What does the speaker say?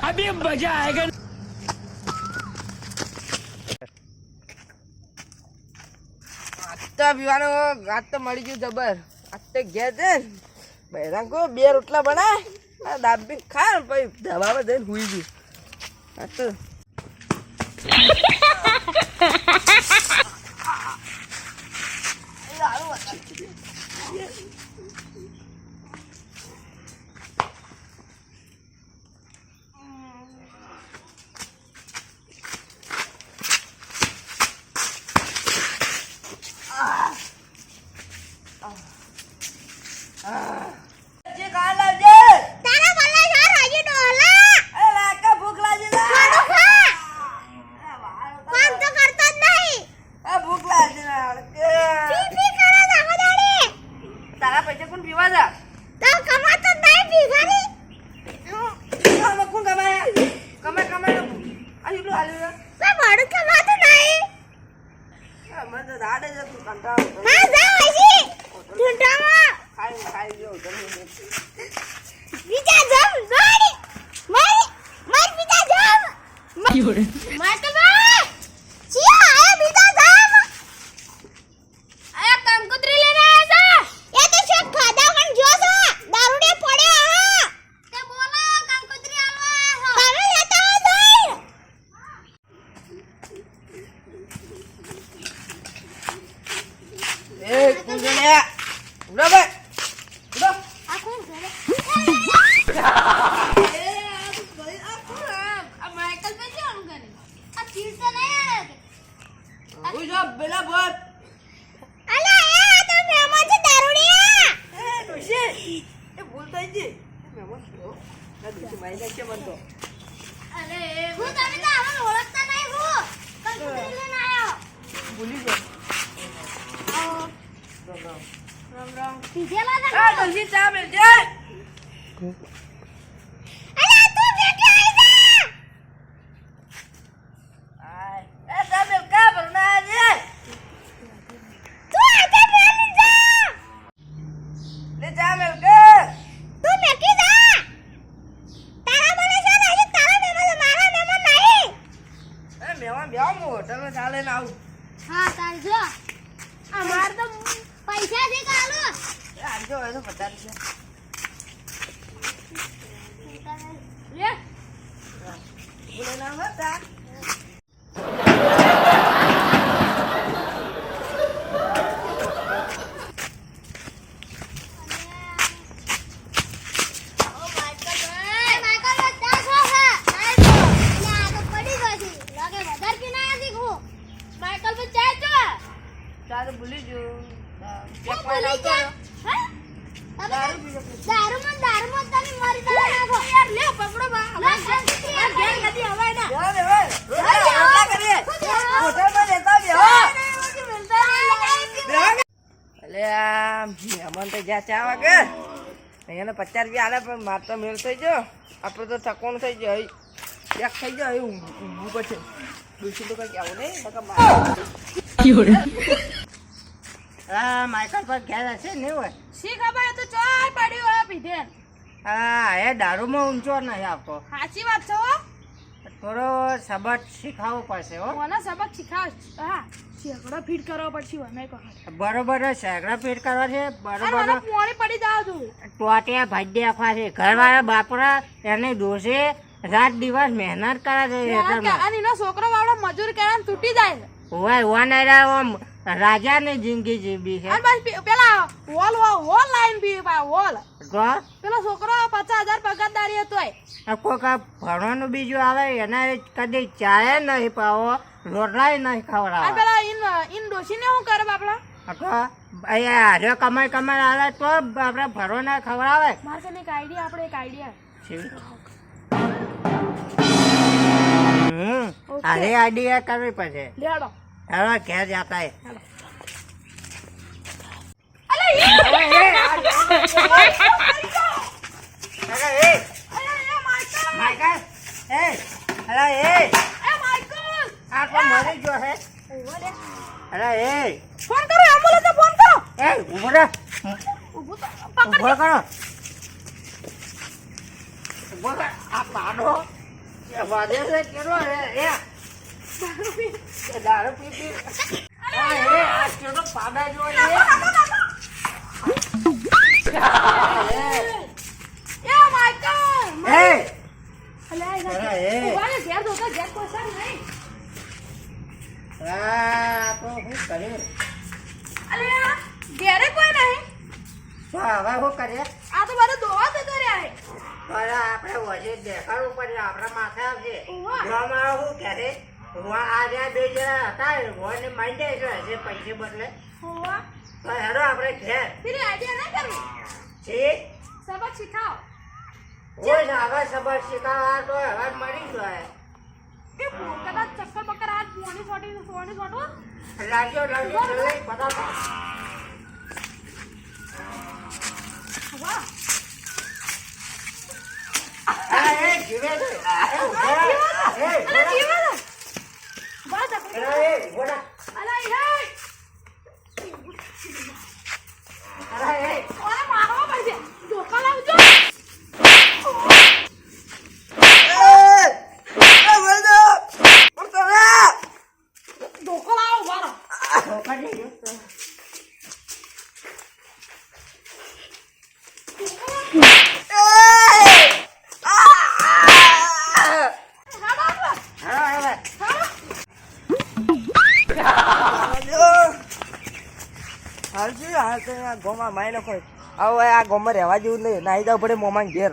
अभी मजा आएगा। આત્તા પીવાનો ગાત તો મળી ગયું જબર. આત્તે ઘેર દે બૈરાંગ કો 2 રોટલા બનાય દાબી ખા પછી ધબામાં જઈને હુઈ ગયું. આ તો ચા વાગે એને 50 રૂપિયા આલે પણ માર તો મેળ થઈ ગયો. આપણે તો થકોણ થઈ ગયો એક થઈ ગયો એવું ઊંઘું પછી દુસરી તો કઈ આવું નહીં. હા માઇકલ પર ઘેર હશે ને હોય શી ખબર તો ચાય પડ્યું હોય પીધે. હા એ દારૂમાં ઊંચો નહીં આપતો. સાચી વાત છે હો. થોડો સબક શીખાવવો પડશે હો. કોને સબક શીખાવ? હા શેકડો ફીટ કરવા પડશે મને કહો. બરોબર શેકડા ફીટ કરવા છે બરોબર. પાણી પડી જાવ તું ટોટિયા ભાજી આપવા છે ઘરવાળા બાપરા એને દોષે રાત દિવસ મહેનત કરે છે. અને એનો છોકરો વાળો મજૂર કરે તૂટી જાય છે. ઓય ઓવા રાજા ની જિંદગી જીવી છે. પેલા વોલ લાઈન બી વોલ તો પેલો છોકરો 50,000 પગારદારી હતો. કોઈક ભણવાનું બીજું આવે એના કદી ચાય નહીં પાવો રોટલા નહીં ખવડાવે. પેલા ઇન ડોશી ને શું કરે બાપડા? હારે કમાઈ કમાઈ આવે તો આપડે ભરો ના ખવડાવે. મારે કને એક આઈડિયા આપણે એક આઈડિયા અરે આઈડિયા કરવી પડશે. લેડો હવે ઘેર જતા મરી ગયો હે. અરે એ ફોન કરો એમ્બ્યુલન્સ ફોન કરો. એ ઉભો રહે ઊભું તો ઉભો પકડ કરો ઉભો રહે આ પાડો એ વાજે છે કેરો એ દારૂ પી પી આ કેરો પાડા જો એ માઈકલ એ અલે અરે, એ. ઉભા રે ઘેર જોતા ઘેર કોઈ સર નહીં આ તો શું કર્યું અલે ઘેરે કોઈ નહીં તો હવે શું કરીએ આ તો બધું દોવા જતો રહ્યા હે પણ આપણે વજે દેખાડવું પડે આપણા માથે આવશે ઉવ્વા. જોવામાં શું કરે આ જ્યાં બે જણા હતા રોને માંડે છે હશે પૈસે બદલે હોવા તો હેડો આપણે ઘેર ફિર આઈડિયા ના કરવી છે સબક શીખાઓ ઓય હવે સબક શીખવા તો હવે મરી જાય કે કદાચ ચક્કર બક્કર આ સોની સોટો લાગ્યો જલ્દી ફટાફટ વાહ એ જીવે છે એ ઉભો રહે. એ ઉભો અલે રહે. જીવા દે બા દે એ ઉભો રહે. અલે હે અરે એ ઓરે મારવા પડશે ધોકા લાવજો ધોકો લાવો મારો ગોમાં માય નખો હવે આ ગોમાં રહેવા જેવું નહીં નાઈ જવું પડે મોમાં ઘેર